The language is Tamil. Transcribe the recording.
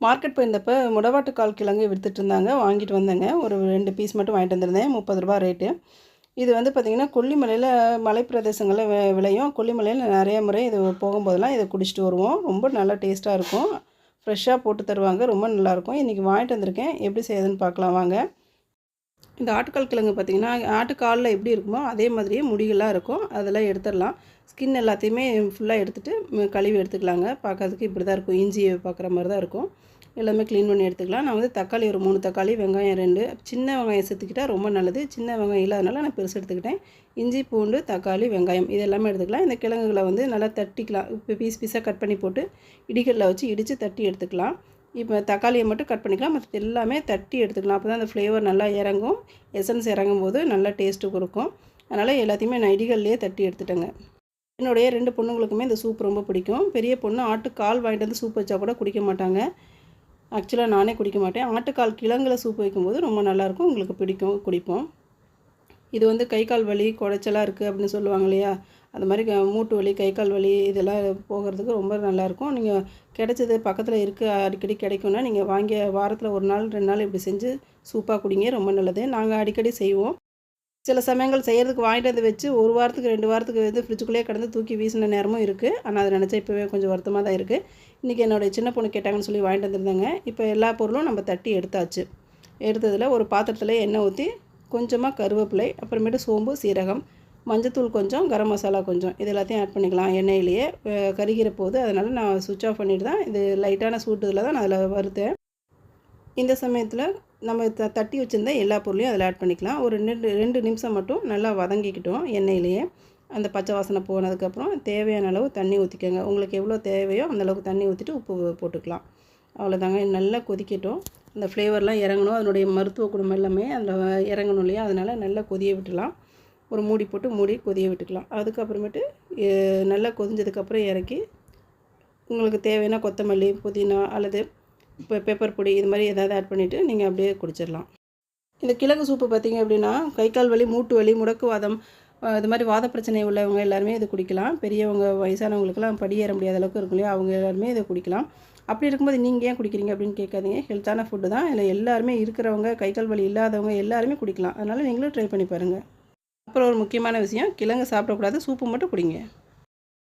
மார்க்கெட் போயிருந்தப்ப முடவாட்டுக்கால் கிழங்கு வித்துட்டு இருந்தாங்க. வாங்கிட்டு வந்தேங்க. ஒரு 2 பீஸ் மட்டும் வாங்கிட்டு வந்திருந்தேன். ரூ. 30 ரேட்டு. இது வந்து பார்த்திங்கன்னா, கொல்லிமலையில் மலைப்பிரதேசங்களில் விளையும். கொல்லிமலையில் நிறைய முறை இது போகும்போதெல்லாம் இதை குடிச்சிட்டு வருவோம். ரொம்ப நல்லா டேஸ்ட்டாக இருக்கும். ஃப்ரெஷ்ஷாக போட்டு தருவாங்க. ரொம்ப நல்லாயிருக்கும். இன்றைக்கி வாங்கிட்டு வந்திருக்கேன். எப்படி செய்யுதுன்னு பார்க்கலாம் வாங்க. இந்த ஆட்டுக்கால் கிழங்கு பார்த்திங்கன்னா, ஆட்டுக்காலில் எப்படி இருக்குமோ அதே மாதிரியே முடிகளாக இருக்கும். அதெல்லாம் எடுத்துடலாம். ஸ்கின் எல்லாத்தையுமே ஃபுல்லாக எடுத்துகிட்டு கழுவி எடுத்துக்கலாங்க. பார்க்கறதுக்கு இப்படி தான் இருக்கும். இஞ்சி பார்க்குற மாதிரி தான் இருக்கும். எல்லாமே க்ளீன் பண்ணி எடுத்துக்கலாம். நான் வந்து தக்காளி ஒரு 3 தக்காளி, வெங்காயம் 2, சின்ன வெங்காயம் சேர்த்துக்கிட்டால் ரொம்ப நல்லது. சின்ன வெங்காயம் இல்லாதனால நான் பெருசு எடுத்துக்கிட்டேன். இஞ்சி, பூண்டு, தக்காளி, வெங்காயம் இது எல்லாமே எடுத்துக்கலாம். இந்த கிழங்குகளை வந்து நல்லா தட்டிக்கலாம். இப்போ பீஸ் பீஸாக கட் பண்ணி போட்டு இடிகல்ல வச்சு இடித்து தட்டி எடுத்துக்கலாம். இப்போ தக்காளியை மட்டும் கட் பண்ணிக்கலாம். மற்றது எல்லாமே தட்டி எடுத்துக்கலாம். அப்போ தான் அந்த ஃப்ளேவர் நல்லா இறங்கும். எசன்ஸ் இறங்கும் போது நல்லா டேஸ்ட்டு கொடுக்கும். அதனால் எல்லாத்தையுமே நான் இடிகல்லையே தட்டி எடுத்துட்டேங்க. என்னுடைய 2 பொண்ணுங்களுக்குமே இந்த சூப் ரொம்ப பிடிக்கும். பெரிய பொண்ணு ஆட்டுக்கால் வாங்கிட்டு வந்து சூப் வச்சா கூட குடிக்க மாட்டாங்க. ஆக்சுவலாக நானே குடிக்க மாட்டேன். ஆட்டுக்கால் கிழங்குல சூப் வைக்கும்போது ரொம்ப நல்லாயிருக்கும். உங்களுக்கு பிடிக்கும், குடிப்போம். இது வந்து கை கால் வலி குடைச்சலாக இருக்குது அப்படின்னு சொல்லுவாங்க இல்லையா, அது மாதிரி மூட்டு வலி, கை கால் வலி இதெல்லாம் போகிறதுக்கு ரொம்ப நல்லாயிருக்கும். நீங்கள் கிடைச்சது பக்கத்தில் இருக்குது, அடிக்கடி கிடைக்கும்னா நீங்கள் வாங்கி வாரத்தில் 1 நாள் 2 நாள் இப்படி செஞ்சு சூப்பாக குடிங்க. ரொம்ப நல்லது. நாங்கள் அடிக்கடி செய்வோம். சில சமயங்கள் செய்கிறதுக்கு வாங்கிட்டு வந்து வச்சு 1 வாரத்துக்கு 2 வாரத்துக்கு வந்து ஃப்ரிட்ஜுக்குள்ளேயே கடந்து தூக்கி வீசின நேரமும் இருக்குது. ஆனால் அதை நினச்சா இப்போவே கொஞ்சம் வருத்தமாக தான் இருக்குது. இன்றைக்கி என்னுடைய சின்ன பொண்ணு கேட்டாங்கன்னு சொல்லி வாங்கிட்டு வந்துருந்தாங்க. இப்போ எல்லா பொருளும் நம்ம தட்டி எடுத்தாச்சு. எடுத்ததில் ஒரு பாத்திரத்தில் எண்ணெய் ஊற்றி கொஞ்சமாக கருவேப்பிலை, அப்புறமேட்டு சோம்பு, சீரகம், மஞ்சத்தூள் கொஞ்சம், கரம் மசாலா கொஞ்சம் இது எல்லாத்தையும் ஆட் பண்ணிக்கலாம். எண்ணெயிலேயே கருகிற போது அதனால் நான் சுவிட்ச் ஆஃப் பண்ணிட்டு தான் இது லைட்டான சூட்டுதில் தான் நான் அதில் வறுத்தேன். இந்த சமயத்தில் நம்ம தட்டி வச்சுருந்த எல்லா பொருளையும் அதில் ஆட் பண்ணிக்கலாம். ஒரு 2 நிமிஷம் மட்டும் நல்லா வதங்கிக்கிட்டோம் எண்ணெயிலேயே. அந்த பச்சை வாசனை போனதுக்கப்புறம் தேவையான அளவு தண்ணி ஊற்றிக்கோங்க. உங்களுக்கு எவ்வளோ தேவையோ அந்தளவுக்கு தண்ணி ஊற்றிட்டு உப்பு போட்டுக்கலாம். அவ்வளோதாங்க. நல்லா கொதிக்கட்டும். அந்த ஃப்ளேவர்லாம் இறங்கணும். அதனுடைய மருத்துவ குணம் எல்லாமே அதில் இறங்கணும் இல்லையா, அதனால் நல்லா கொதிய விட்டுலாம். ஒரு மூடி போட்டு மூடி கொதிய விட்டுக்கலாம். அதுக்கப்புறமேட்டு நல்லா கொதிஞ்சதுக்கப்புறம் இறக்கி உங்களுக்கு தேவையான கொத்தமல்லி, புதினா அல்லது இப்போ பெப்பர் பொடி இது மாதிரி ஏதாவது ஆட் பண்ணிவிட்டு நீங்கள் அப்படியே குடிச்சிடலாம். இந்த கிழங்கு சூப்பு பார்த்திங்க அப்படின்னா, கை கால் வலி, மூட்டு வலி, முடக்குவாதம் இது மாதிரி வாத பிரச்சனை உள்ளவங்க எல்லாருமே இதை குடிக்கலாம். பெரியவங்க வயசானவங்களுக்குலாம் படி ஏற முடியாத அளவுக்கு இருக்கும் இல்லையா, அவங்க எல்லாருமே இதை குடிக்கலாம். அப்படி இருக்கும்போது நீங்கள் ஏன் குடிக்கிறீங்க அப்படின்னு கேட்காதீங்க. ஹெல்த்தான ஃபுட்டு தான். இதில் எல்லாருமே இருக்கிறவங்க, கை கால் வலி இல்லாதவங்க எல்லாருமே குடிக்கலாம். அதனால் நீங்களும் ட்ரை பண்ணி பாருங்கள். அப்புறம் ஒரு முக்கியமான விஷயம், கிழங்கு சாப்பிடக்கூடாது, சூப்பு மட்டும் குடிங்க.